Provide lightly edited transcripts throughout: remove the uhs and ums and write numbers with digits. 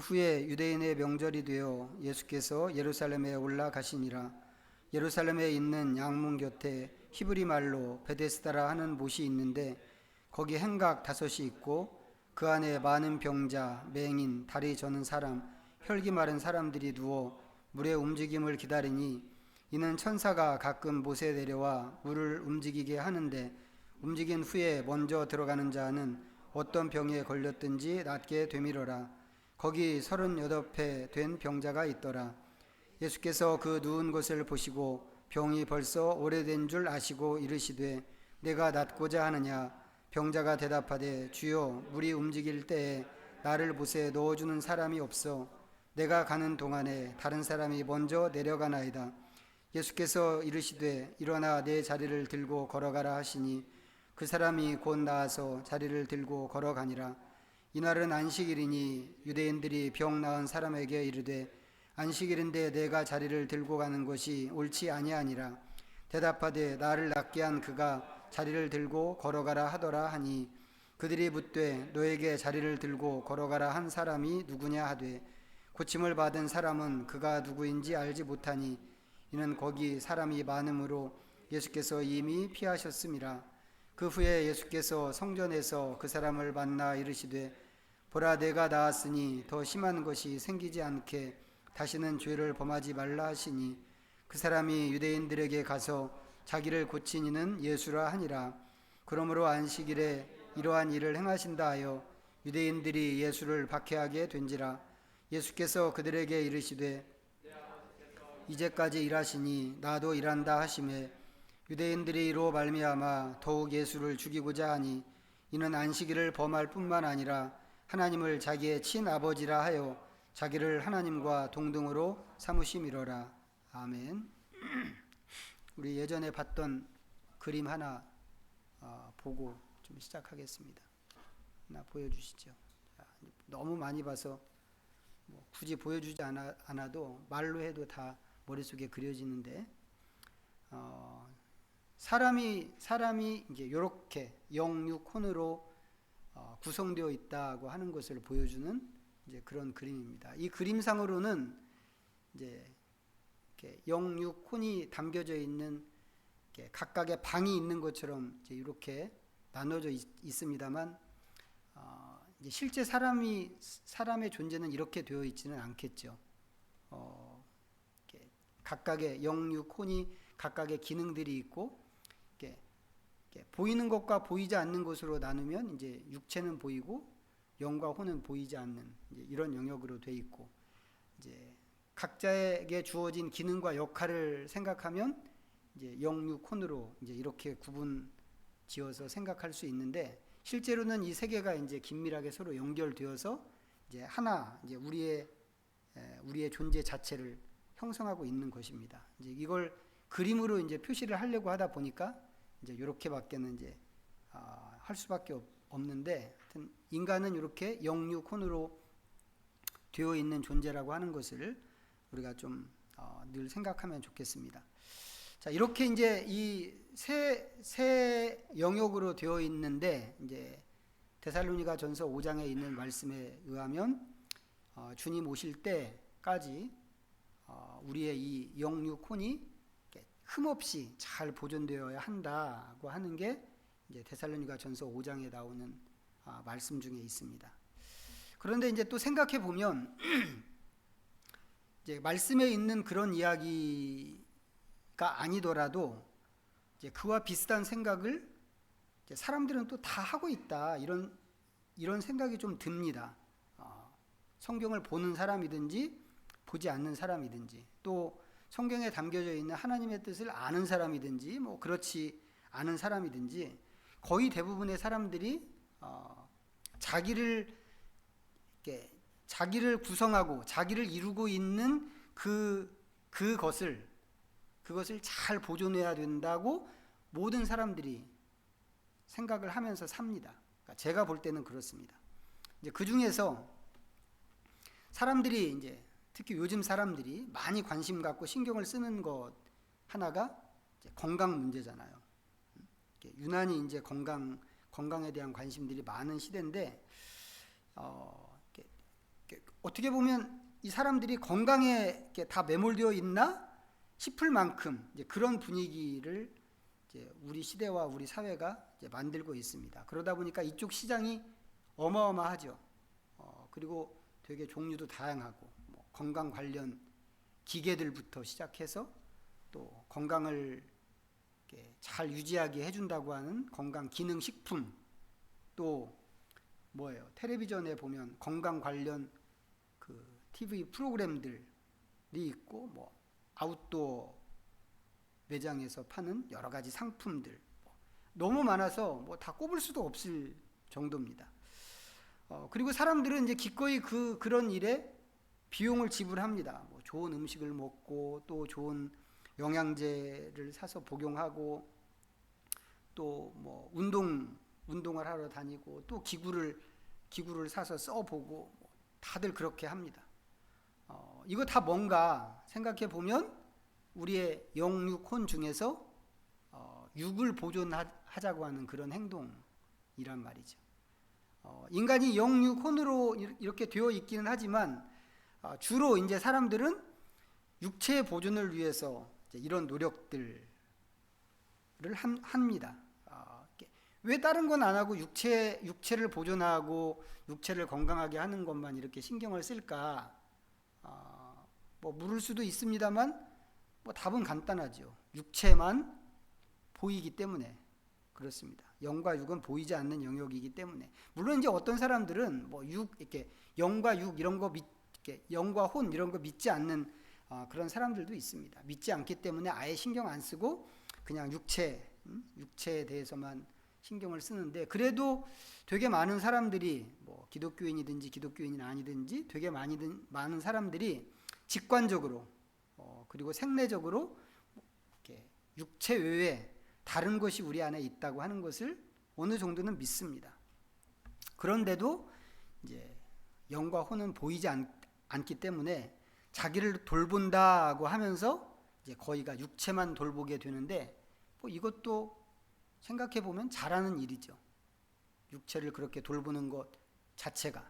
후에 유대인의 명절이 되어 예수께서 예루살렘에 올라가시니라. 예루살렘에 있는 양문 곁에 히브리 말로 베데스다라 하는 못이 있는데 거기 행각 5이 있고 그 안에 많은 병자, 맹인, 다리 저는 사람, 혈기 마른 사람들이 누워 물의 움직임을 기다리니 이는 천사가 가끔 못에 내려와 물을 움직이게 하는데 움직인 후에 먼저 들어가는 자는 어떤 병에 걸렸든지 낫게 되밀어라. 거기 38회 된 병자가 있더라. 예수께서 그 누운 것을 보시고 병이 벌써 오래된 줄 아시고 이르시되 내가 낫고자 하느냐. 병자가 대답하되 주여 물이 움직일 때에 나를 못에 넣어주는 사람이 없어. 내가 가는 동안에 다른 사람이 먼저 내려가나이다. 예수께서 이르시되 일어나 내 자리를 들고 걸어가라 하시니 그 사람이 곧 나아서 자리를 들고 걸어가니라. 이날은 안식일이니 유대인들이 병 나은 사람에게 이르되 안식일인데 내가 자리를 들고 가는 것이 옳지 아니하니라. 대답하되 나를 낫게 한 그가 자리를 들고 걸어가라 하더라 하니 그들이 묻되 너에게 자리를 들고 걸어가라 한 사람이 누구냐 하되 고침을 받은 사람은 그가 누구인지 알지 못하니 이는 거기 사람이 많음으로 예수께서 이미 피하셨음이라. 그 후에 예수께서 성전에서 그 사람을 만나 이르시되 보라 내가 나았으니 더 심한 것이 생기지 않게 다시는 죄를 범하지 말라 하시니 그 사람이 유대인들에게 가서 자기를 고친 이는 예수라 하니라. 그러므로 안식일에 이러한 일을 행하신다 하여 유대인들이 예수를 박해하게 된지라. 예수께서 그들에게 이르시되 이제까지 일하시니 나도 일한다 하시매 유대인들이 이로 말미암아 더욱 예수를 죽이고자 하니 이는 안식일을 범할 뿐만 아니라 하나님을 자기의 친아버지라 하여 자기를 하나님과 동등으로 삼으심이로라. 아멘. 우리 예전에 봤던 그림 하나 보고 좀 시작하겠습니다. 하나 보여주시죠. 너무 많이 봐서 굳이 보여주지 않아도 말로 해도 다 머릿속에 그려지는데 사람이 이제 이렇게 영육혼으로 구성되어 있다고 하는 것을 보여주는 이제 그런 그림입니다. 이 그림상으로는 이제 이렇게 영육혼이 담겨져 있는 각각의 방이 있는 것처럼 이제 이렇게 나눠져 있습니다만 이제 실제 사람의 존재는 이렇게 되어 있지는 않겠죠. 각각의 영육혼이 각각의 기능들이 있고 보이는 것과 보이지 않는 것으로 나누면 이제 육체는 보이고 영과 혼은 보이지 않는 이제 이런 영역으로 돼 있고 이제 각자에게 주어진 기능과 역할을 생각하면 이제 영육혼으로 이제 이렇게 구분 지어서 생각할 수 있는데 실제로는 이 세 개가 이제 긴밀하게 서로 연결되어서 이제 하나 이제 우리의 존재 자체를 형성하고 있는 것입니다. 이제 이걸 그림으로 이제 표시를 하려고 하다 보니까 이제 이렇게밖에는 이제 할 수밖에 없는데, 하여튼 인간은 이렇게 영육혼으로 되어 있는 존재라고 하는 것을 우리가 좀 늘 생각하면 좋겠습니다. 자, 이렇게 이제 이 세 영역으로 되어 있는데 이제 데살로니가전서 5장에 있는 말씀에 의하면 주님 오실 때까지 우리의 이 영육혼이 흠없이 잘 보존되어야 한다고 하는 게 이제 데살로니가전서 5장에 나오는 말씀 중에 있습니다. 그런데 이제 또 생각해 보면 이제 말씀에 있는 그런 이야기가 아니더라도 이제 그와 비슷한 생각을 이제 사람들은 또 다 하고 있다 이런 생각이 좀 듭니다. 성경을 보는 사람이든지 보지 않는 사람이든지 또 성경에 담겨져 있는 하나님의 뜻을 아는 사람이든지 뭐 그렇지 않은 사람이든지 거의 대부분의 사람들이 자기를 구성하고 자기를 이루고 있는 그것을 잘 보존해야 된다고 모든 사람들이 생각을 하면서 삽니다. 그러니까 제가 볼 때는 그렇습니다. 이제 그 중에서 사람들이 이제 특히 요즘 사람들이 많이 관심 갖고 신경을 쓰는 것 하나가 이제 건강 문제잖아요. 유난히 이제 건강에 대한 관심들이 많은 시대인데 어떻게 보면 이 사람들이 건강에 이렇게 다 매몰되어 있나 싶을 만큼 이제 그런 분위기를 이제 우리 시대와 우리 사회가 이제 만들고 있습니다. 그러다 보니까 이쪽 시장이 어마어마하죠. 그리고 되게 종류도 다양하고 뭐 건강 관련 기계들부터 시작해서 또 건강을 이렇게 잘 유지하게 해준다고 하는 건강 기능 식품, 또 뭐예요? 텔레비전에 보면 건강 관련 그 TV 프로그램들이 있고, 뭐 아웃도어 매장에서 파는 여러 가지 상품들 너무 많아서 뭐 다 꼽을 수도 없을 정도입니다. 그리고 사람들은 이제 기꺼이 그런 일에 비용을 지불합니다. 뭐 좋은 음식을 먹고 또 좋은 영양제를 사서 복용하고 또 뭐 운동을 하러 다니고 또 기구를 사서 써보고 다들 그렇게 합니다. 이거 다 뭔가 생각해 보면 우리의 영육혼 중에서 육을 보존하자고 하는 그런 행동이란 말이죠. 인간이 영육혼으로 이렇게 되어 있기는 하지만 주로 이제 사람들은 육체 보존을 위해서 이런 노력들을 합니다. 왜 다른 건 안 하고 육체를 보존하고 육체를 건강하게 하는 것만 이렇게 신경을 쓸까? 뭐 물을 수도 있습니다만 뭐 답은 간단하죠. 육체만 보이기 때문에 그렇습니다. 영과 육은 보이지 않는 영역이기 때문에. 물론 이제 어떤 사람들은 뭐 이렇게 영과 육 이런 거 영과 혼 이런 거 믿지 않는 그런 사람들도 있습니다. 믿지 않기 때문에 아예 신경 안 쓰고 그냥 육체에 대해서만 신경을 쓰는데, 그래도 되게 많은 사람들이 뭐 기독교인이든지 기독교인이 아니든지 되게 많은 사람들이 직관적으로 그리고 생내적으로 이렇게 육체 외에 다른 것이 우리 안에 있다고 하는 것을 어느 정도는 믿습니다. 그런데도 이제 영과 혼은 보이지 않기 때문에 자기를 돌본다고 하면서 이제 거의가 육체만 돌보게 되는데, 뭐 이것도 생각해 보면 잘하는 일이죠. 육체를 그렇게 돌보는 것 자체가.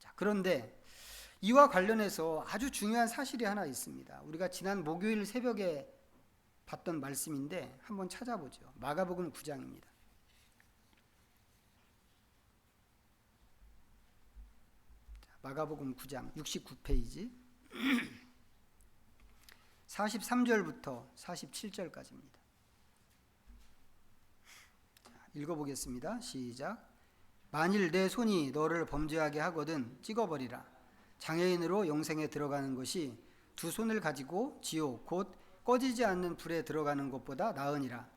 자, 그런데 이와 관련해서 아주 중요한 사실이 하나 있습니다. 우리가 지난 목요일 새벽에 봤던 말씀인데 한번 찾아보죠. 마가복음 9장입니다. 마가복음 9장 69페이지 43절부터 47절까지입니다. 읽어보겠습니다. 시작. 만일 내 손이 너를 범죄하게 하거든 찍어버리라. 장애인으로 영생에 들어가는 것이 두 손을 가지고 지옥 곧 꺼지지 않는 불에 들어가는 것보다 나으니라.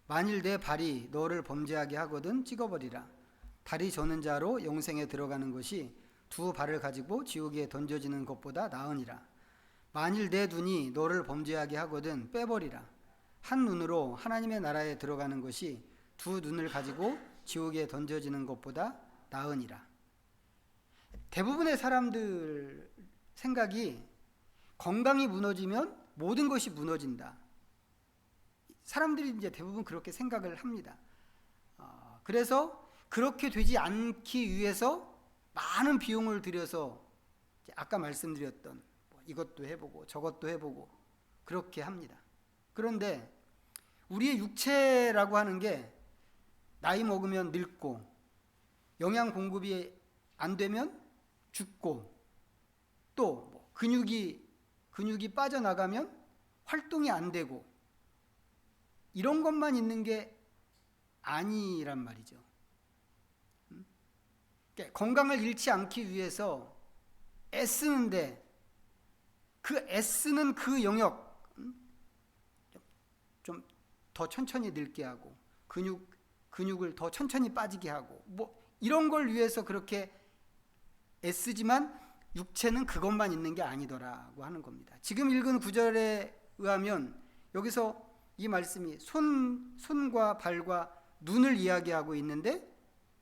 만일 내 발이 너를 범죄하게 하거든 찍어버리라. 다리 저는 자로 영생에 들어가는 것이 두 발을 가지고 지옥에 던져지는 것보다 나으니라. 만일 내 눈이 너를 범죄하게 하거든 빼버리라. 한 눈으로 하나님의 나라에 들어가는 것이 두 눈을 가지고 지옥에 던져지는 것보다 나으니라. 대부분의 사람들 생각이 건강이 무너지면 모든 것이 무너진다. 사람들이 이제 대부분 그렇게 생각을 합니다. 그래서 그렇게 되지 않기 위해서 많은 비용을 들여서 아까 말씀드렸던 이것도 해보고 저것도 해보고 그렇게 합니다. 그런데 우리의 육체라고 하는 게 나이 먹으면 늙고 영양 공급이 안 되면 죽고 또 근육이 빠져나가면 활동이 안 되고 이런 것만 있는 게 아니란 말이죠. 그러니까 건강을 잃지 않기 위해서 애쓰는데 그 애쓰는 그 영역 좀 더 천천히 늙게 하고 근육을 더 천천히 빠지게 하고 뭐 이런 걸 위해서 그렇게 애쓰지만 육체는 그것만 있는 게 아니더라고 하는 겁니다. 지금 읽은 구절에 의하면 여기서 이 말씀이 손과 발과 눈을 이야기하고 있는데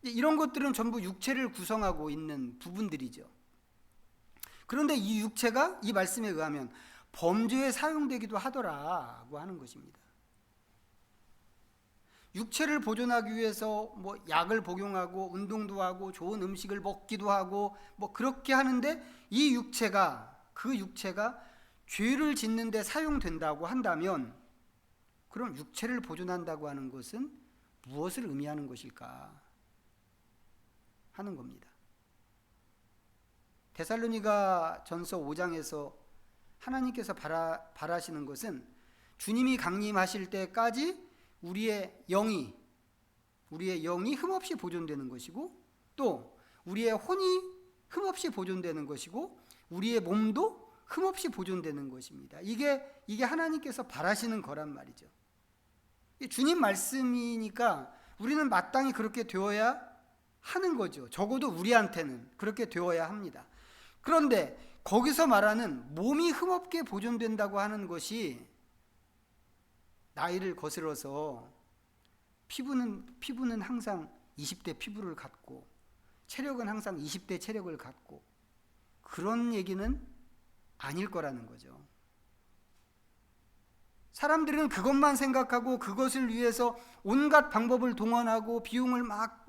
이런 것들은 전부 육체를 구성하고 있는 부분들이죠. 그런데 이 육체가 이 말씀에 의하면 범죄에 사용되기도 하더라고 하는 것입니다. 육체를 보존하기 위해서 뭐 약을 복용하고 운동도 하고 좋은 음식을 먹기도 하고 뭐 그렇게 하는데 이 육체가, 그 육체가 죄를 짓는 데 사용된다고 한다면 그럼 육체를 보존한다고 하는 것은 무엇을 의미하는 것일까 하는 겁니다. 데살로니가 전서 5장에서 하나님께서 바라시는 것은 주님이 강림하실 때까지 우리의 영이 흠없이 보존되는 것이고, 또 우리의 혼이 흠없이 보존되는 것이고, 우리의 몸도 흠없이 보존되는 것입니다. 이게 하나님께서 바라시는 거란 말이죠. 주님 말씀이니까 우리는 마땅히 그렇게 되어야 하는 거죠. 적어도 우리한테는 그렇게 되어야 합니다. 그런데 거기서 말하는 몸이 흠없게 보존된다고 하는 것이 나이를 거슬러서 피부는 항상 20대 피부를 갖고 체력은 항상 20대 체력을 갖고 그런 얘기는 아닐 거라는 거죠. 사람들은 그것만 생각하고 그것을 위해서 온갖 방법을 동원하고 비용을 막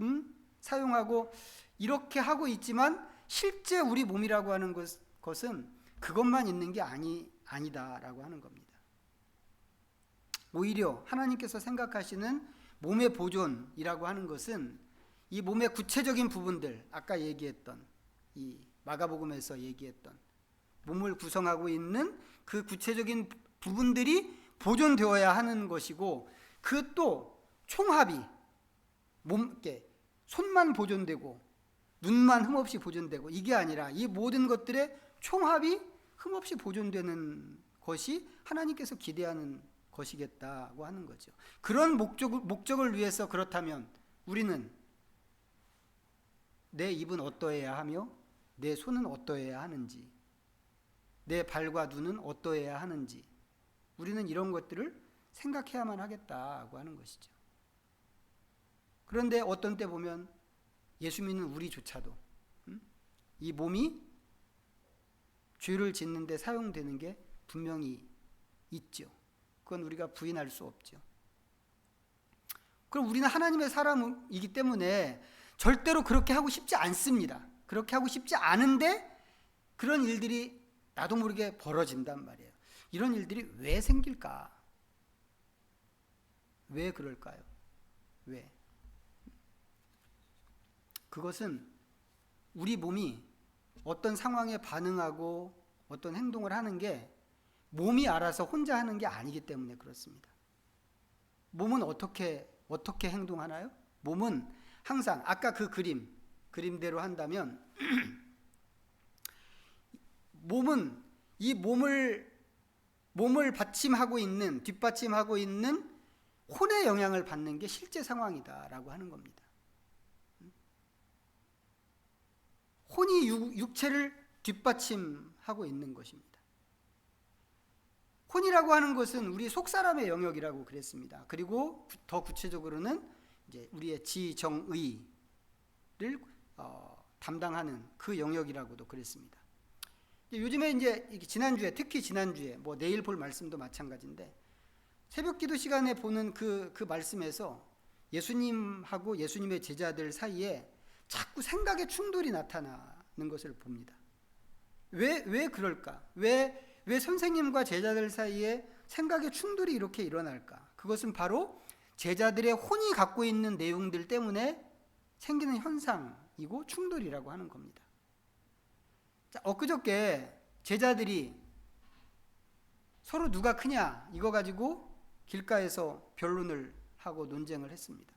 사용하고 이렇게 하고 있지만 실제 우리 몸이라고 하는 것은 그것만 있는 게 아니다라고 하는 겁니다. 오히려 하나님께서 생각하시는 몸의 보존이라고 하는 것은 이 몸의 구체적인 부분들, 아까 얘기했던 이 마가복음에서 얘기했던 몸을 구성하고 있는 그 구체적인 부분들이 보존되어야 하는 것이고, 그 또 총합이 손만 보존되고 눈만 흠없이 보존되고 이게 아니라 이 모든 것들의 총합이 흠없이 보존되는 것이 하나님께서 기대하는 것이겠다고 하는 거죠. 그런 목적을 위해서 그렇다면 우리는 내 입은 어떠해야 하며 내 손은 어떠해야 하는지, 내 발과 눈은 어떠해야 하는지, 우리는 이런 것들을 생각해야만 하겠다고 하는 것이죠. 그런데 어떤 때 보면 예수 믿는 우리조차도 이 몸이 죄를 짓는 데 사용되는 게 분명히 있죠. 그건 우리가 부인할 수 없죠. 그럼 우리는 하나님의 사람이기 때문에 절대로 그렇게 하고 싶지 않습니다. 그렇게 하고 싶지 않은데 그런 일들이 나도 모르게 벌어진단 말이에요. 이런 일들이 왜 생길까? 왜 그럴까요? 왜? 그것은 우리 몸이 어떤 상황에 반응하고 어떤 행동을 하는 게 몸이 알아서 혼자 하는 게 아니기 때문에 그렇습니다. 몸은 어떻게 행동하나요? 몸은 항상 아까 그 그림대로 한다면 몸은 이 몸을 뒷받침하고 있는 혼의 영향을 받는 게 실제 상황이다라고 하는 겁니다. 혼이 육체를 뒷받침하고 있는 것입니다. 혼이라고 하는 것은 우리 속사람의 영역이라고 그랬습니다. 그리고 더 구체적으로는 이제 우리의 지정의를 담당하는 그 영역이라고도 그랬습니다. 요즘에 이제 특히 지난주에 뭐 내일 볼 말씀도 마찬가지인데 새벽 기도 시간에 보는 그 말씀에서 예수님하고 예수님의 제자들 사이에 자꾸 생각의 충돌이 나타나는 것을 봅니다. 왜 그럴까? 왜 선생님과 제자들 사이에 생각의 충돌이 이렇게 일어날까? 그것은 바로 제자들의 혼이 갖고 있는 내용들 때문에 생기는 현상이고 충돌이라고 하는 겁니다. 자, 엊그저께 제자들이 서로 누가 크냐 이거 가지고 길가에서 변론을 하고 논쟁을 했습니다.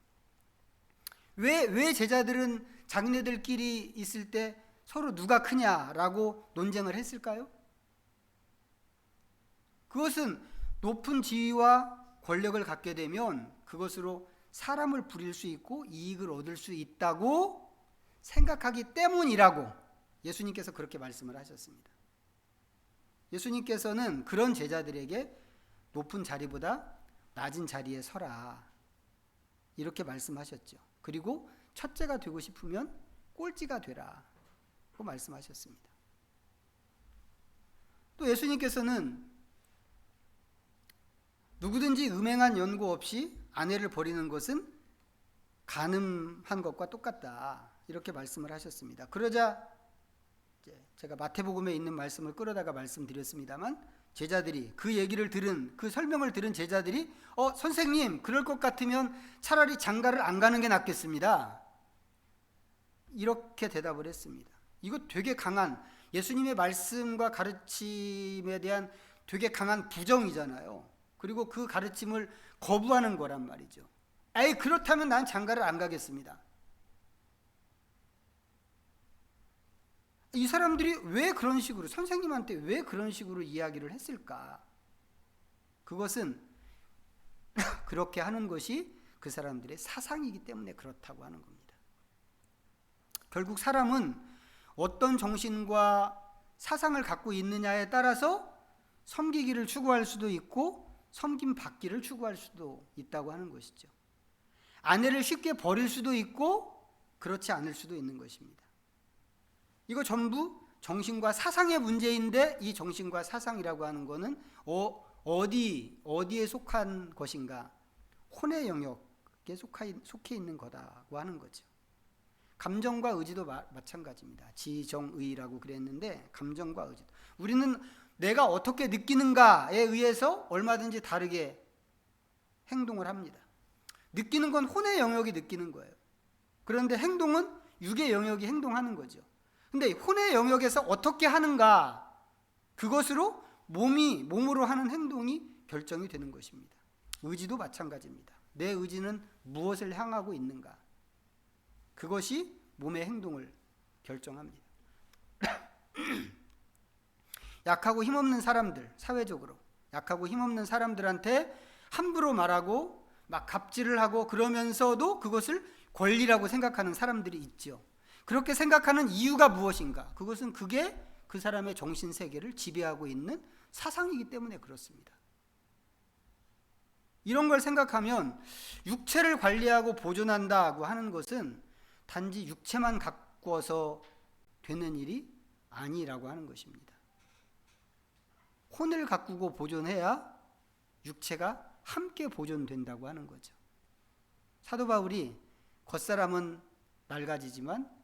왜 제자들은 자기네들끼리 있을 때 서로 누가 크냐라고 논쟁을 했을까요? 그것은 높은 지위와 권력을 갖게 되면 그것으로 사람을 부릴 수 있고 이익을 얻을 수 있다고 생각하기 때문이라고 예수님께서 그렇게 말씀을 하셨습니다. 예수님께서는 그런 제자들에게 높은 자리보다 낮은 자리에 서라 이렇게 말씀하셨죠. 그리고 첫째가 되고 싶으면 꼴찌가 되라 고 말씀하셨습니다. 또 예수님께서는 누구든지 음행한 연고 없이 아내를 버리는 것은 간음한 것과 똑같다 이렇게 말씀을 하셨습니다. 그러자 제가 마태복음에 있는 말씀을 끌어다가 말씀드렸습니다만 제자들이 그 얘기를 들은 그 설명을 들은 제자들이 선생님 그럴 것 같으면 차라리 장가를 안 가는 게 낫겠습니다. 이렇게 대답을 했습니다. 이거 되게 강한 예수님의 말씀과 가르침에 대한 되게 강한 부정이잖아요. 그리고 그 가르침을 거부하는 거란 말이죠. 에이 그렇다면 난 장가를 안 가겠습니다. 이 사람들이 왜 그런 식으로 선생님한테 왜 그런 식으로 이야기를 했을까? 그것은 그렇게 하는 것이 그 사람들의 사상이기 때문에 그렇다고 하는 겁니다. 결국 사람은 어떤 정신과 사상을 갖고 있느냐에 따라서 섬기기를 추구할 수도 있고 섬김 받기를 추구할 수도 있다고 하는 것이죠. 아내를 쉽게 버릴 수도 있고 그렇지 않을 수도 있는 것입니다. 이거 전부 정신과 사상의 문제인데 이 정신과 사상이라고 하는 것은 어디에 속한 것인가? 혼의 영역에 속해 있는 거다고 하는 거죠. 감정과 의지도 마찬가지입니다. 지정의라고 그랬는데 감정과 의지. 우리는 내가 어떻게 느끼는가에 의해서 얼마든지 다르게 행동을 합니다. 느끼는 건 혼의 영역이 느끼는 거예요. 그런데 행동은 육의 영역이 행동하는 거죠. 근데 혼의 영역에서 어떻게 하는가, 그것으로 몸으로 하는 행동이 결정이 되는 것입니다. 의지도 마찬가지입니다. 내 의지는 무엇을 향하고 있는가, 그것이 몸의 행동을 결정합니다. 약하고 힘없는 사람들, 사회적으로 약하고 힘없는 사람들한테 함부로 말하고 막 갑질을 하고 그러면서도 그것을 권리라고 생각하는 사람들이 있죠. 그렇게 생각하는 이유가 무엇인가? 그것은 그게 그 사람의 정신세계를 지배하고 있는 사상이기 때문에 그렇습니다. 이런 걸 생각하면 육체를 관리하고 보존한다고 하는 것은 단지 육체만 가꿔서 되는 일이 아니라고 하는 것입니다. 혼을 가꾸고 보존해야 육체가 함께 보존된다고 하는 거죠. 사도 바울이 겉사람은 낡아지지만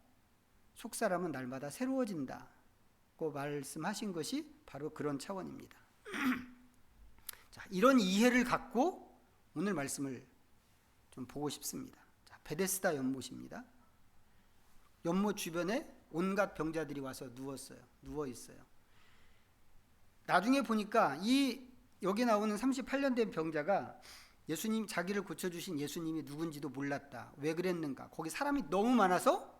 속사람은 날마다 새로워진다고 말씀하신 것이 바로 그런 차원입니다. 자, 이런 이해를 갖고 오늘 말씀을 좀 보고 싶습니다. 자, 베데스다 연못입니다. 연못 주변에 온갖 병자들이 와서 누워 있어요. 나중에 보니까 여기 나오는 38년 된 병자가 예수님, 자기를 고쳐주신 예수님이 누군지도 몰랐다. 왜 그랬는가? 거기 사람이 너무 많아서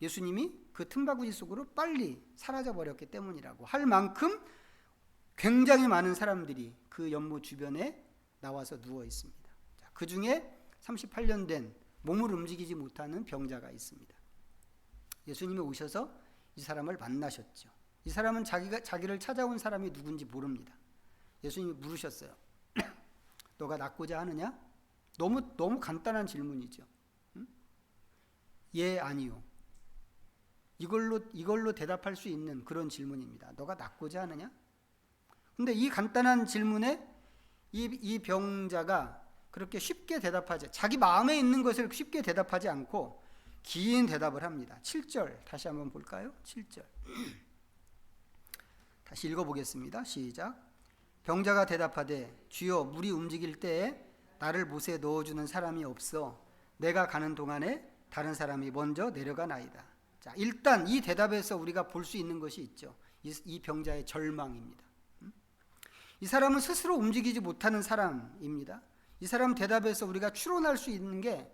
예수님이 그 틈바구니 속으로 빨리 사라져 버렸기 때문이라고 할 만큼 굉장히 많은 사람들이 그 연못 주변에 나와서 누워 있습니다. 그 중에 38년 된 몸을 움직이지 못하는 병자가 있습니다. 예수님이 오셔서 이 사람을 만나셨죠. 이 사람은 자기를 찾아온 사람이 누군지 모릅니다. 예수님이 물으셨어요. 너가 낫고자 하느냐? 너무 간단한 질문이죠. 응? 예, 아니요. 이걸로 대답할 수 있는 그런 질문입니다. 너가 낫고자 하느냐? 근데 이 간단한 질문에 이 병자가 그렇게 쉽게 대답하지, 자기 마음에 있는 것을 쉽게 대답하지 않고 긴 대답을 합니다. 7절 다시 한번 볼까요? 7절 다시 읽어보겠습니다. 시작. 병자가 대답하되 주여 물이 움직일 때에 나를 못에 넣어주는 사람이 없어 내가 가는 동안에 다른 사람이 먼저 내려가나이다. 자, 일단 이 대답에서 우리가 볼 수 있는 것이 있죠. 이 병자의 절망입니다. 이 사람은 스스로 움직이지 못하는 사람입니다. 이 사람 대답에서 우리가 추론할 수 있는 게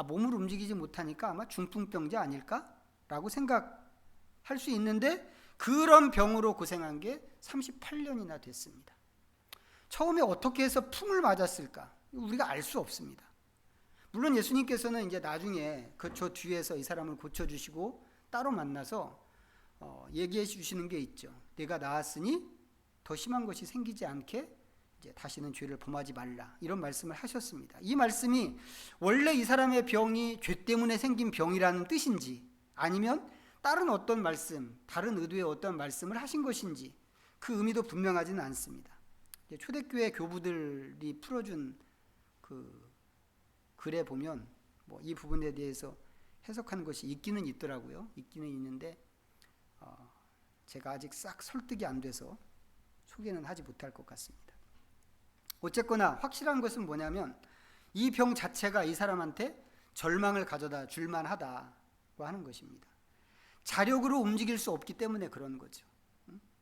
몸을 움직이지 못하니까 아마 중풍병자 아닐까라고 생각할 수 있는데 그런 병으로 고생한 게 38년이나 됐습니다. 처음에 어떻게 해서 풍을 맞았을까? 우리가 알 수 없습니다. 물론 예수님께서는 이제 나중에 저 뒤에서 이 사람을 고쳐주시고 따로 만나서 얘기해 주시는 게 있죠. 내가 나았으니 더 심한 것이 생기지 않게 이제 다시는 죄를 범하지 말라, 이런 말씀을 하셨습니다. 이 말씀이 원래 이 사람의 병이 죄 때문에 생긴 병이라는 뜻인지 아니면 다른 어떤 말씀, 다른 의도의 어떤 말씀을 하신 것인지 그 의미도 분명하지는 않습니다. 초대교회 교부들이 풀어준 그 글에 보면 이 부분에 대해서 해석하는 것이 있기는 있더라고요. 있기는 있는데 제가 아직 싹 설득이 안 돼서 소개는 하지 못할 것 같습니다. 어쨌거나 확실한 것은 뭐냐면 이 병 자체가 이 사람한테 절망을 가져다 줄만 하다고 하는 것입니다. 자력으로 움직일 수 없기 때문에 그런 거죠.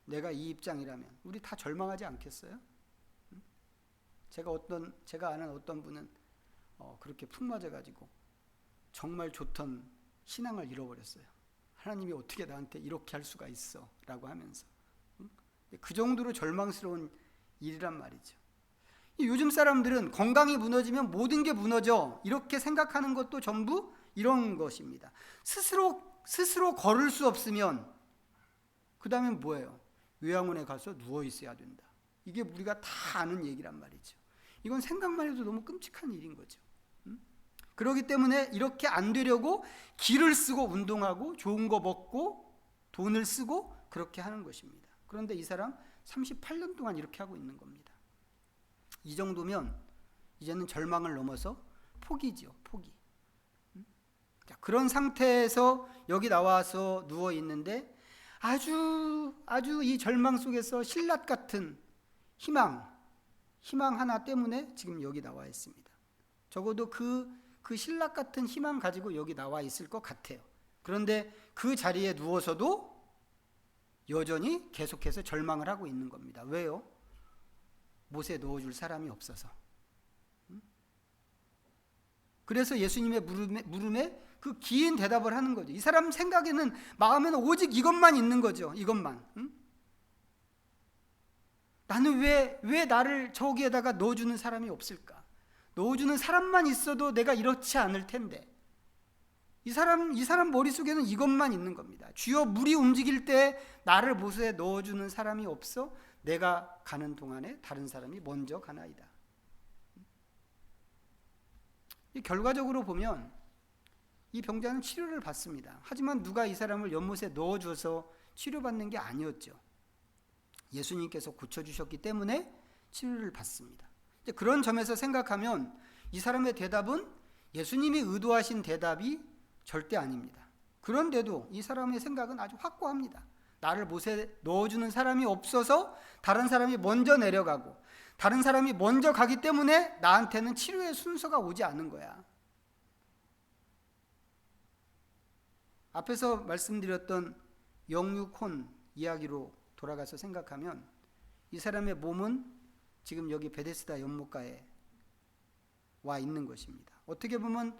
내가 이 입장이라면 우리 다 절망하지 않겠어요? 제가 아는 어떤 분은 그렇게 푹 맞아가지고 정말 좋던 신앙을 잃어버렸어요. 하나님이 어떻게 나한테 이렇게 할 수가 있어 라고 하면서 그 정도로 절망스러운 일이란 말이죠. 요즘 사람들은 건강이 무너지면 모든 게 무너져 이렇게 생각하는 것도 전부 이런 것입니다. 스스로 걸을 수 없으면 그 다음엔 뭐예요? 요양원에 가서 누워 있어야 된다. 이게 우리가 다 아는 얘기란 말이죠. 이건 생각만 해도 너무 끔찍한 일인 거죠. 그렇기 때문에 이렇게 안 되려고 기를 쓰고 운동하고 좋은 거 먹고 돈을 쓰고 그렇게 하는 것입니다. 그런데 이 사람 38년 동안 이렇게 하고 있는 겁니다. 이 정도면 이제는 절망을 넘어서 포기죠. 포기. 자, 그런 상태에서 여기 나와서 누워 있는데 아주 이 절망 속에서 신라 같은 희망 하나 때문에 지금 여기 나와 있습니다. 적어도 그 신라 같은 희망 가지고 여기 나와 있을 것 같아요. 그런데 그 자리에 누워서도 여전히 계속해서 절망을 하고 있는 겁니다. 왜요? 못에 넣어줄 사람이 없어서. 그래서 예수님의 물음에 그 긴 대답을 하는 거죠. 이 사람 생각에는 마음에는 오직 이것만 있는 거죠. 이것만. 나는 왜 나를 저기에다가 넣어주는 사람이 없을까? 넣어주는 사람만 있어도 내가 이렇지 않을 텐데. 이 사람 머릿속에는 이것만 있는 겁니다. 주여 물이 움직일 때 나를 못에 넣어주는 사람이 없어 내가 가는 동안에 다른 사람이 먼저 가나이다. 결과적으로 보면 이 병자는 치료를 받습니다. 하지만 누가 이 사람을 연못에 넣어줘서 치료받는 게 아니었죠. 예수님께서 고쳐주셨기 때문에 치료를 받습니다. 그런 점에서 생각하면 이 사람의 대답은 예수님이 의도하신 대답이 절대 아닙니다. 그런데도 이 사람의 생각은 아주 확고합니다. 나를 못에 넣어주는 사람이 없어서 다른 사람이 먼저 내려가고 다른 사람이 먼저 가기 때문에 나한테는 치료의 순서가 오지 않은 거야. 앞에서 말씀드렸던 영육혼 이야기로 돌아가서 생각하면 이 사람의 몸은 지금 여기 베데스다 연못가에 와 있는 것입니다. 어떻게 보면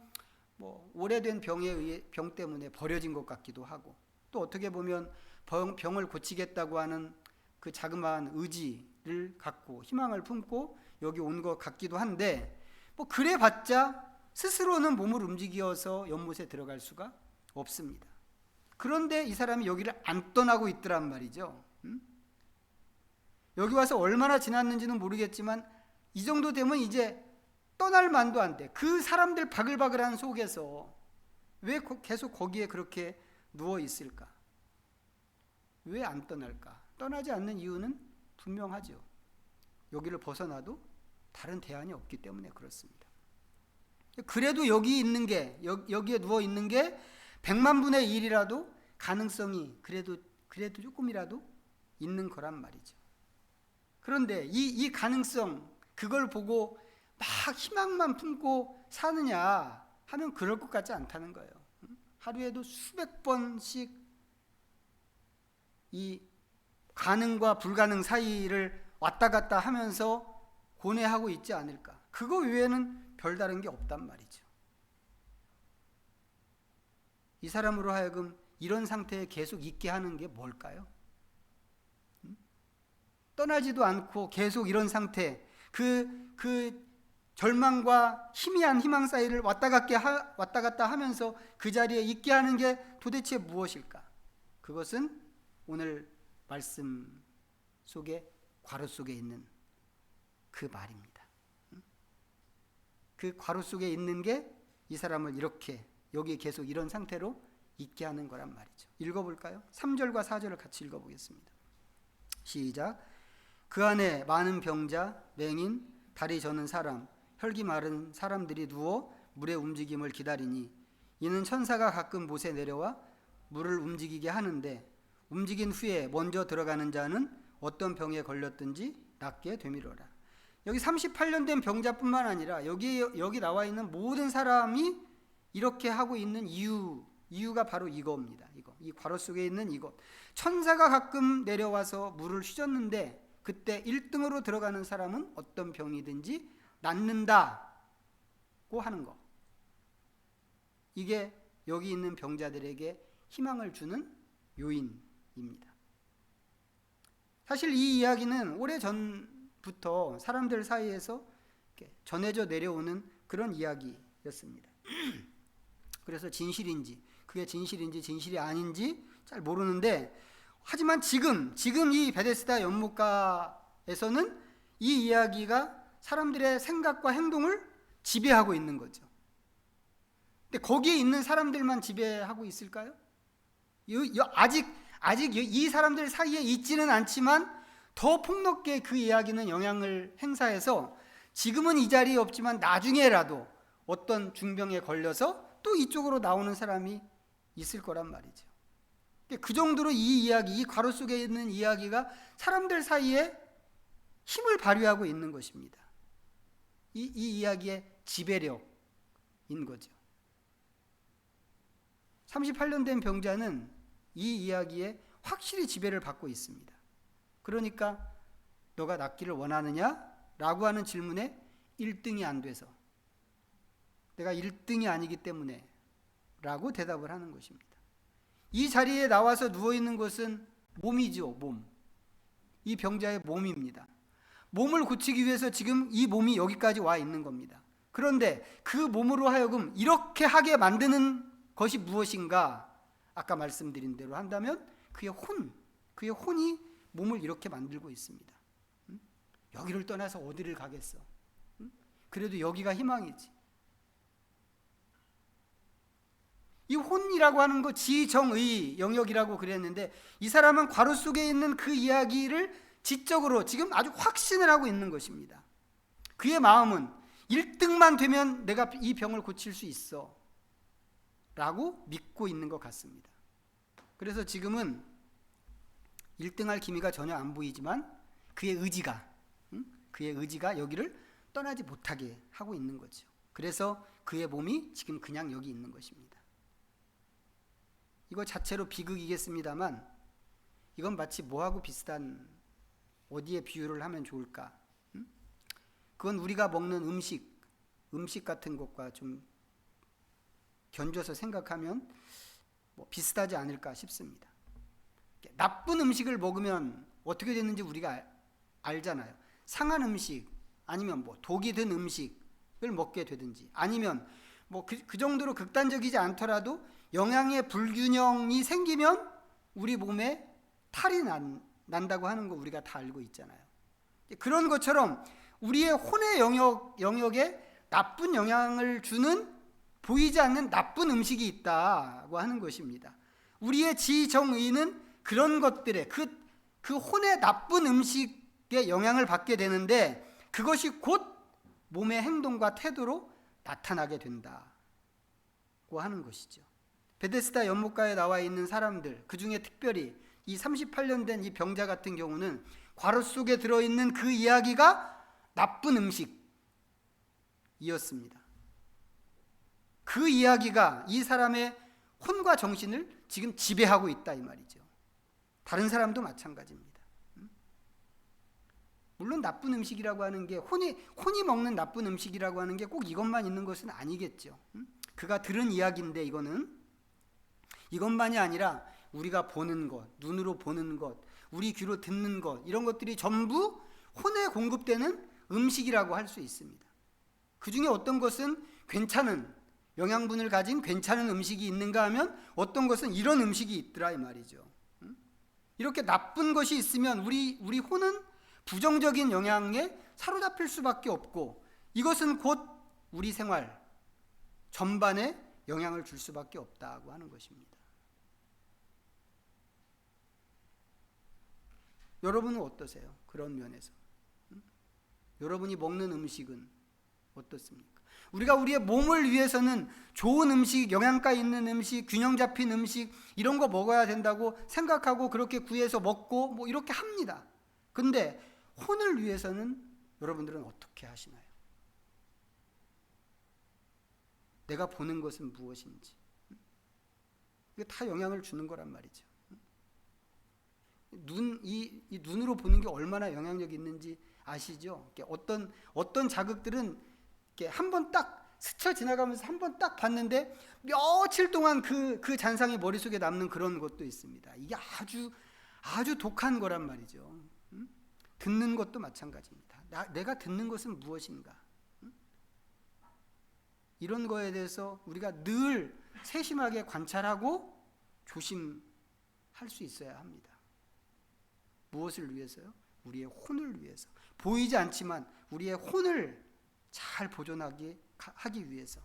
오래된 병 때문에 버려진 것 같기도 하고 또 어떻게 보면 병을 고치겠다고 하는 그 자그마한 의지를 갖고 희망을 품고 여기 온 것 같기도 한데 그래봤자 스스로는 몸을 움직여서 연못에 들어갈 수가 없습니다. 그런데 이 사람이 여기를 안 떠나고 있더란 말이죠. 여기 와서 얼마나 지났는지는 모르겠지만 이 정도 되면 이제 떠날 만도 안 돼. 그 사람들 바글바글한 속에서 왜 계속 거기에 그렇게 누워 있을까? 왜 안 떠날까? 떠나지 않는 이유는 분명하죠. 여기를 벗어나도 다른 대안이 없기 때문에 그렇습니다. 그래도 여기 있는 게 여기에 누워 있는 게 100만 분의 1이라도 가능성이 그래도 조금이라도 있는 거란 말이죠. 그런데 이 가능성 그걸 보고 막 희망만 품고 사느냐 하면 그럴 것 같지 않다는 거예요. 하루에도 수백 번씩 이 가능과 불가능 사이를 왔다 갔다 하면서 고뇌하고 있지 않을까. 그거 외에는 별다른 게 없단 말이죠. 이 사람으로 하여금 이런 상태에 계속 있게 하는 게 뭘까요? 떠나지도 않고 계속 이런 상태, 그 절망과 희미한 희망 사이를 왔다 갔다 하면서 그 자리에 있게 하는 게 도대체 무엇일까? 그것은 오늘 말씀 속에 괄호 속에 있는 그 말입니다. 그 괄호 속에 있는 게 이 사람을 이렇게 여기 계속 이런 상태로 있게 하는 거란 말이죠. 읽어볼까요? 3절과 4절을 같이 읽어보겠습니다. 시작. 그 안에 많은 병자, 맹인, 다리 저는 사람, 혈기 마른 사람들이 누워 물의 움직임을 기다리니 이는 천사가 가끔 못에 내려와 물을 움직이게 하는데 움직인 후에 먼저 들어가는 자는 어떤 병에 걸렸든지 낫게 되미러라. 여기 38년 된 병자뿐만 아니라 여기 나와 있는 모든 사람이 이렇게 하고 있는 이유가 바로 이겁니다. 이 괄호 속에 있는 이것. 천사가 가끔 내려와서 물을 휘젓는데 그때 1등으로 들어가는 사람은 어떤 병이든지 낫는다고 하는 것. 이게 여기 있는 병자들에게 희망을 주는 요인입니다. 사실 이 이야기는 오래전부터 사람들 사이에서 전해져 내려오는 그런 이야기였습니다. 그래서 그게 진실인지 진실이 아닌지 잘 모르는데, 하지만 지금 이 베데스다 연못가에서는 이 이야기가 사람들의 생각과 행동을 지배하고 있는 거죠. 근데 거기에 있는 사람들만 지배하고 있을까요? 아직 이 사람들 사이에 있지는 않지만 더 폭넓게 그 이야기는 영향을 행사해서 지금은 이 자리에 없지만 나중에라도 어떤 중병에 걸려서 또 이쪽으로 나오는 사람이 있을 거란 말이죠. 그 정도로 이 괄호 속에 있는 이야기가 사람들 사이에 힘을 발휘하고 있는 것입니다. 이 이야기의 지배력인 거죠. 38년 된 병자는 이 이야기에 확실히 지배를 받고 있습니다. 그러니까 너가 낫기를 원하느냐? 라고 하는 질문에 1등이 안 돼서, 내가 1등이 아니기 때문에 라고 대답을 하는 것입니다. 이 자리에 나와서 누워있는 것은 몸이죠. 몸. 이 병자의 몸입니다. 몸을 고치기 위해서 지금 이 몸이 여기까지 와 있는 겁니다. 그런데 그 몸으로 하여금 이렇게 하게 만드는 것이 무엇인가? 아까 말씀드린 대로 한다면 그의 혼이 몸을 이렇게 만들고 있습니다. 여기를 떠나서 어디를 가겠어? 그래도 여기가 희망이지. 이 혼이라고 하는 거 지정의 영역이라고 그랬는데, 이 사람은 괄호 속에 있는 그 이야기를 지적으로 지금 아주 확신을 하고 있는 것입니다. 그의 마음은 1등만 되면 내가 이 병을 고칠 수 있어 라고 믿고 있는 것 같습니다. 그래서 지금은 1등할 기미가 전혀 안 보이지만 그의 의지가 여기를 떠나지 못하게 하고 있는 거죠. 그래서 그의 몸이 지금 그냥 여기 있는 것입니다. 이거 자체로 비극이겠습니다만 이건 마치 뭐하고 비슷한, 어디에 비유를 하면 좋을까? 그건 우리가 먹는 음식 같은 것과 좀 견줘서 생각하면 비슷하지 않을까 싶습니다. 나쁜 음식을 먹으면 어떻게 되는지 우리가 알잖아요. 상한 음식, 아니면 독이 든 음식을 먹게 되든지, 아니면 그 정도로 극단적이지 않더라도 영양의 불균형이 생기면 우리 몸에 탈이 난다고 하는 거 우리가 다 알고 있잖아요. 그런 것처럼 우리의 혼의 영역에 나쁜 영향을 주는 보이지 않는 나쁜 음식이 있다고 하는 것입니다. 우리의 지정의는 그런 것들에 그 혼의 나쁜 음식에 영향을 받게 되는데, 그것이 곧 몸의 행동과 태도로 나타나게 된다고 하는 것이죠. 베데스다 연못가에 나와 있는 사람들, 그 중에 특별히 이 38년 된 이 병자 같은 경우는 괄호 속에 들어있는 그 이야기가 나쁜 음식이었습니다. 그 이야기가 이 사람의 혼과 정신을 지금 지배하고 있다 이 말이죠. 다른 사람도 마찬가지입니다. 물론 나쁜 음식이라고 하는 게 혼이 먹는 나쁜 음식이라고 하는 게 꼭 이것만 있는 것은 아니겠죠. 그가 들은 이야기인데 이것만이 아니라 우리가 보는 것, 눈으로 보는 것, 우리 귀로 듣는 것, 이런 것들이 전부 혼에 공급되는 음식이라고 할 수 있습니다. 그 중에 어떤 것은 괜찮은 영양분을 가진 괜찮은 음식이 있는가 하면 어떤 것은 이런 음식이 있더라 이 말이죠. 이렇게 나쁜 것이 있으면 우리 혼은 부정적인 영향에 사로잡힐 수밖에 없고, 이것은 곧 우리 생활 전반에 영향을 줄 수밖에 없다고 하는 것입니다. 여러분은 어떠세요? 그런 면에서 여러분이 먹는 음식은 어떻습니까? 우리가 우리의 몸을 위해서는 좋은 음식, 영양가 있는 음식, 균형 잡힌 음식 이런 거 먹어야 된다고 생각하고 그렇게 구해서 먹고 뭐 이렇게 합니다. 근데 혼을 위해서는 여러분들은 어떻게 하시나요? 내가 보는 것은 무엇인지. 이게 다 영향을 주는 거란 말이죠. 이 눈으로 보는 게 얼마나 영향력이 있는지 아시죠? 어떤 자극들은 한번 딱 스쳐 지나가면서 한번 딱 봤는데 며칠 동안 그 잔상이 머릿속에 남는 그런 것도 있습니다. 이게 아주 독한 거란 말이죠. 듣는 것도 마찬가지입니다. 내가 듣는 것은 무엇인가? 이런 거에 대해서 우리가 늘 세심하게 관찰하고 조심할 수 있어야 합니다. 무엇을 위해서요? 우리의 혼을 위해서. 보이지 않지만 우리의 혼을 잘 보존하기 위해서.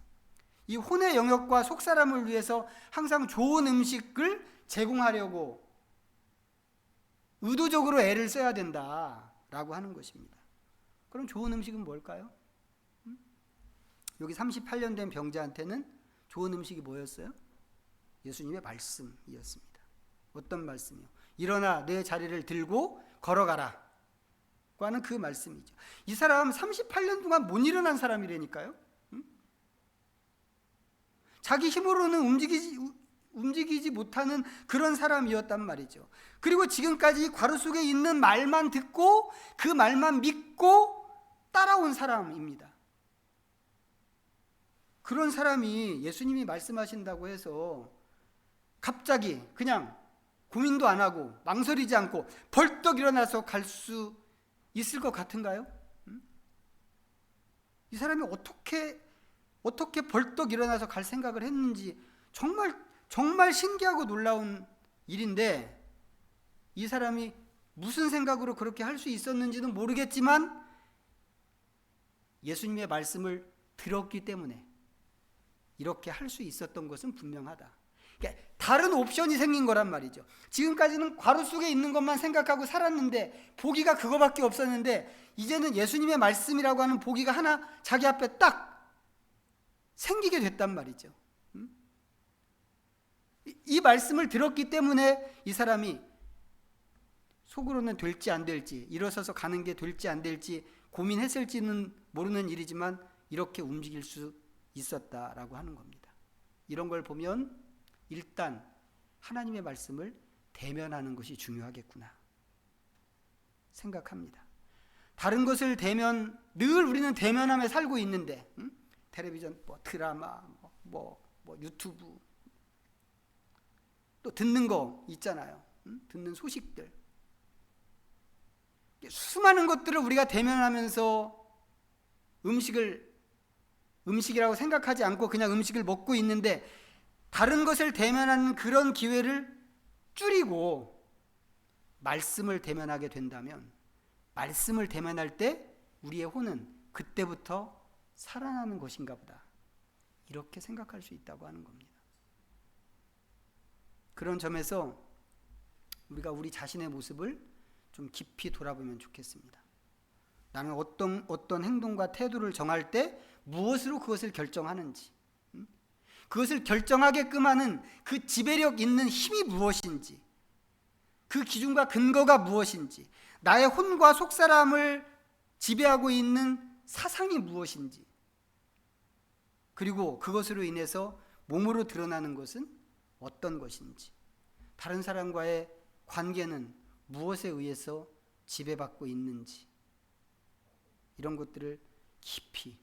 이 혼의 영역과 속사람을 위해서 항상 좋은 음식을 제공하려고 의도적으로 애를 써야 된다라고 하는 것입니다. 그럼 좋은 음식은 뭘까요? 여기 38년 된 병자한테는 좋은 음식이 뭐였어요? 예수님의 말씀이었습니다. 어떤 말씀이요? 일어나 내 자리를 들고 걸어가라 고 하는 그 말씀이죠. 이 사람 38년 동안 못 일어난 사람이라니까요. 자기 힘으로는 움직이지 못하는 그런 사람이었단 말이죠. 그리고 지금까지 괄호 속에 있는 말만 듣고 그 말만 믿고 따라온 사람입니다. 그런 사람이 예수님이 말씀하신다고 해서 갑자기 그냥 고민도 안 하고 망설이지 않고 벌떡 일어나서 갈 수 있을 것 같은가요? 이 사람이 어떻게 벌떡 일어나서 갈 생각을 했는지 정말 신기하고 놀라운 일인데, 이 사람이 무슨 생각으로 그렇게 할 수 있었는지는 모르겠지만 예수님의 말씀을 들었기 때문에 이렇게 할 수 있었던 것은 분명하다. 그러니까 다른 옵션이 생긴 거란 말이죠. 지금까지는 괄호 속에 있는 것만 생각하고 살았는데 보기가 그거밖에 없었는데 이제는 예수님의 말씀이라고 하는 보기가 하나 자기 앞에 딱 생기게 됐단 말이죠. 이 말씀을 들었기 때문에 이 사람이 속으로는 될지 안 될지, 일어서서 가는 게 될지 안 될지 고민했을지는 모르는 일이지만 이렇게 움직일 수 있었다라고 하는 겁니다. 이런 걸 보면 일단 하나님의 말씀을 대면하는 것이 중요하겠구나 생각합니다. 다른 것을 늘 우리는 대면하며 살고 있는데, 텔레비전, 드라마, 유튜브, 또 듣는 거 있잖아요. 듣는 소식들, 수많은 것들을 우리가 대면하면서 음식이라고 생각하지 않고 그냥 음식을 먹고 있는데, 다른 것을 대면하는 그런 기회를 줄이고 말씀을 대면하게 된다면, 말씀을 대면할 때 우리의 혼은 그때부터 살아나는 것인가 보다, 이렇게 생각할 수 있다고 하는 겁니다. 그런 점에서 우리가 우리 자신의 모습을 좀 깊이 돌아보면 좋겠습니다. 나는 어떤 행동과 태도를 정할 때 무엇으로 그것을 결정하는지, 그것을 결정하게끔 하는 그 지배력 있는 힘이 무엇인지, 그 기준과 근거가 무엇인지, 나의 혼과 속사람을 지배하고 있는 사상이 무엇인지, 그리고 그것으로 인해서 몸으로 드러나는 것은 어떤 것인지, 다른 사람과의 관계는 무엇에 의해서 지배받고 있는지, 이런 것들을 깊이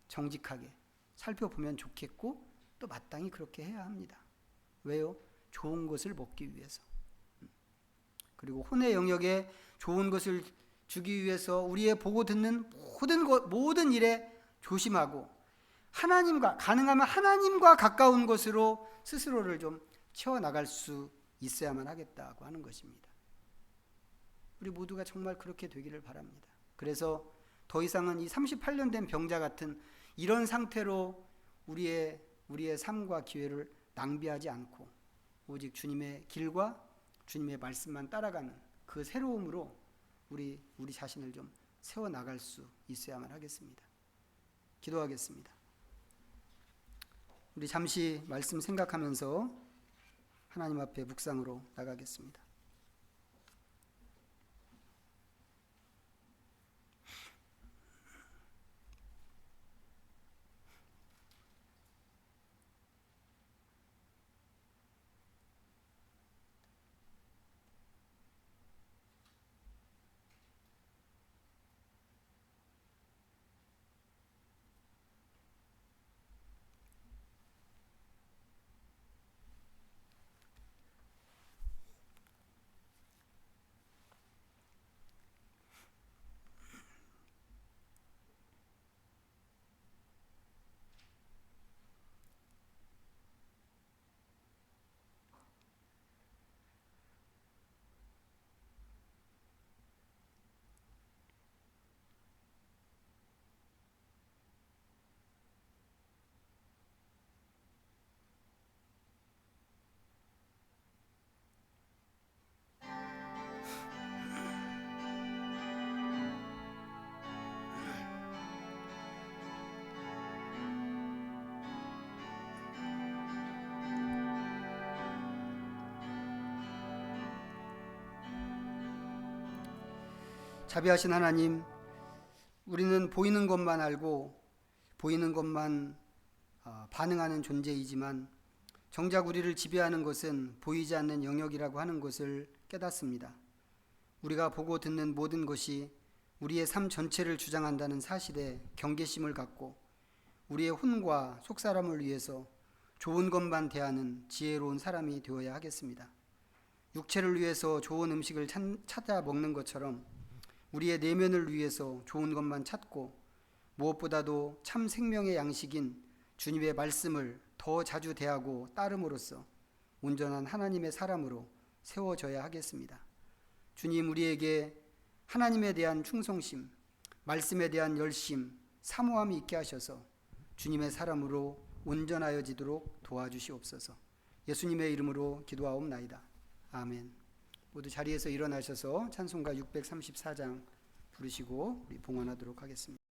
정직하게 살펴보면 좋겠고, 또 마땅히 그렇게 해야 합니다. 왜요? 좋은 것을 먹기 위해서. 그리고 혼의 영역에 좋은 것을 주기 위해서 우리의 보고 듣는 모든 일에 조심하고 가능하면 하나님과 가까운 것으로 스스로를 좀 채워나갈 수 있어야만 하겠다고 하는 것입니다. 우리 모두가 정말 그렇게 되기를 바랍니다. 그래서 더 이상은 이 38년 된 병자 같은 이런 상태로 우리의 삶과 기회를 낭비하지 않고 오직 주님의 길과 주님의 말씀만 따라가는 그 새로움으로 우리 자신을 좀 세워나갈 수 있어야만 하겠습니다. 기도하겠습니다. 우리 잠시 말씀 생각하면서 하나님 앞에 묵상으로 나가겠습니다. 자비하신 하나님, 우리는 보이는 것만 알고 보이는 것만 반응하는 존재이지만 정작 우리를 지배하는 것은 보이지 않는 영역이라고 하는 것을 깨닫습니다. 우리가 보고 듣는 모든 것이 우리의 삶 전체를 주장한다는 사실에 경계심을 갖고 우리의 혼과 속사람을 위해서 좋은 것만 대하는 지혜로운 사람이 되어야 하겠습니다. 육체를 위해서 좋은 음식을 찾아 먹는 것처럼 우리의 내면을 위해서 좋은 것만 찾고 무엇보다도 참 생명의 양식인 주님의 말씀을 더 자주 대하고 따름으로써 온전한 하나님의 사람으로 세워져야 하겠습니다. 주님, 우리에게 하나님에 대한 충성심, 말씀에 대한 열심, 사모함이 있게 하셔서 주님의 사람으로 온전하여지도록 도와주시옵소서. 예수님의 이름으로 기도하옵나이다. 아멘. 모두 자리에서 일어나셔서 찬송가 634장 부르시고 우리 봉헌하도록 하겠습니다.